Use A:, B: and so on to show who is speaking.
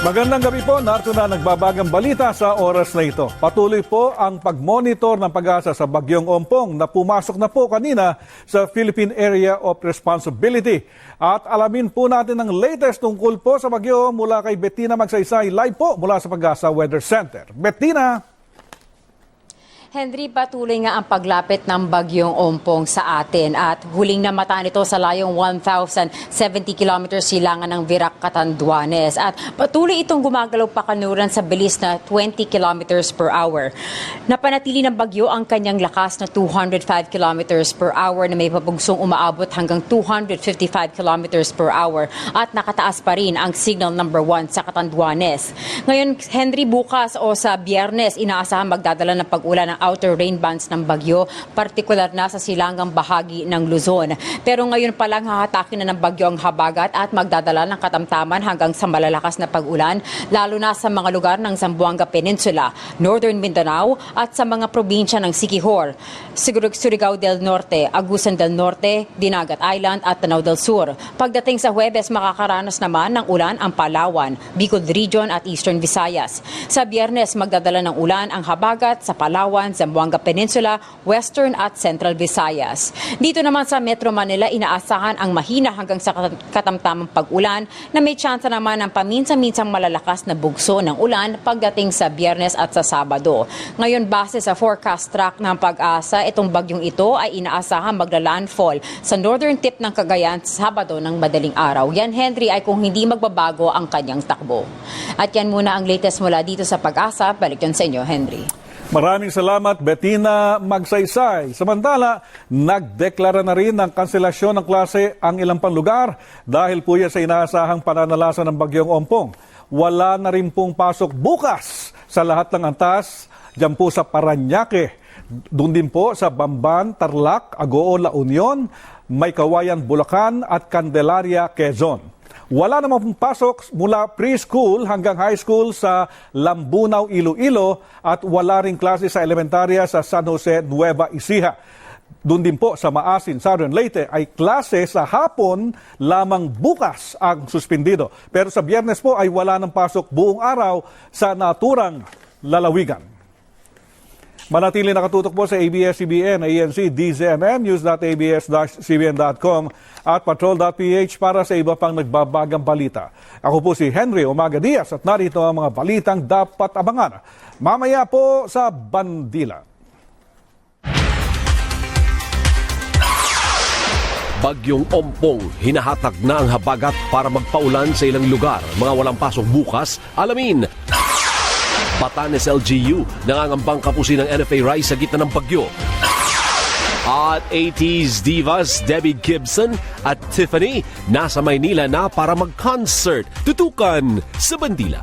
A: Magandang gabi po, narito na nagbabagang balita sa oras na ito. Patuloy po ang pagmonitor ng pag-asa sa Bagyong Ompong na pumasok na po kanina sa Philippine Area of Responsibility. At alamin po natin ang latest tungkol po sa bagyo mula kay Bettina Magsaysay, live po mula sa Pag-asa Weather Center. Bettina!
B: Henry, patuloy nga ang paglapit ng Bagyong Ompong sa atin at huling namataan ito sa layong 1,070 kilometers silangan ng Virac, Catanduanes at patuloy itong gumagalaw pakanuran sa bilis na 20 kilometers per hour. Napanatili ng bagyo ang kanyang lakas na 205 kilometers per hour na may papugsong umaabot hanggang 255 kilometers per hour at nakataas pa rin ang signal number 1 sa Catanduanes. Ngayon, Henry, bukas o sa Biyernes, inaasahan magdadala ng pag-ulan ng outer rain bands ng bagyo, partikular na sa silangang bahagi ng Luzon. Pero ngayon pa lang hahatakin na ng bagyo ang habagat at magdadala ng katamtaman hanggang sa malalakas na pag-ulan, lalo na sa mga lugar ng Zamboanga Peninsula, Northern Mindanao at sa mga probinsya ng Siquijor, Surigao del Norte, Agusan del Norte, Dinagat Island at Tanaw del Sur. Pagdating sa Huwebes, makakaranas naman ng ulan ang Palawan, Bicol Region at Eastern Visayas. Sa Biyernes, magdadala ng ulan ang habagat sa Palawan, Zamboanga Peninsula, Western at Central Visayas. Dito naman sa Metro Manila, inaasahan ang mahina hanggang sa katamtamang pag-ulan na may tsansa naman ng paminsan-minsang malalakas na bugso ng ulan pagdating sa Biyernes at sa Sabado. Ngayon, base sa forecast track ng Pag-asa, itong bagyong ito ay inaasahan magla-landfall sa northern tip ng Cagayan sa Sabado ng madaling araw. Yan, Henry, ay kung hindi magbabago ang kanyang takbo. At yan muna ang latest mula dito sa Pag-asa. Balik yan sa inyo, Henry.
A: Maraming salamat, Bettina Magsaysay. Samantala, nagdeklara na rin ng kanselasyon ng klase ang ilang panlugar dahil po yan sa inaasahang pananalasa ng Bagyong Ompong. Wala na rin pong pasok bukas sa lahat ng antas, dyan po sa Parañaque. Doon din po sa Bamban, Tarlac, Agoo, La Union, Maykawayan, Bulacan at Candelaria, Quezon. Wala namang pasok mula preschool hanggang high school sa Lambunaw, Iloilo at wala ring klase sa elementarya sa San Jose, Nueva Ecija. Doon din po sa Maasin, Southern Leyte ay klase sa hapon lamang bukas ang suspendido. Pero sa Biyernes po ay wala ng pasok buong araw sa naturang lalawigan. Manatili nakatutok po sa ABS-CBN, ANC, DZMM, news.abs-cbn.com at patrol.ph para sa iba pang nagbabagang balita. Ako po si Henry Umaga Diaz at narito ang mga balitang dapat abangan. Mamaya po sa Bandila.
C: Bagyong Ompong, hinahatag na ang habagat para magpaulan sa ilang lugar. Mga walang pasok bukas, alamin. Batanes LGU, nangangambang kapusin ng NFA Rise sa gitna ng bagyo. At 80s divas Debbie Gibson at Tiffany nasa Maynila na para mag-concert. Tutukan sa Bandila.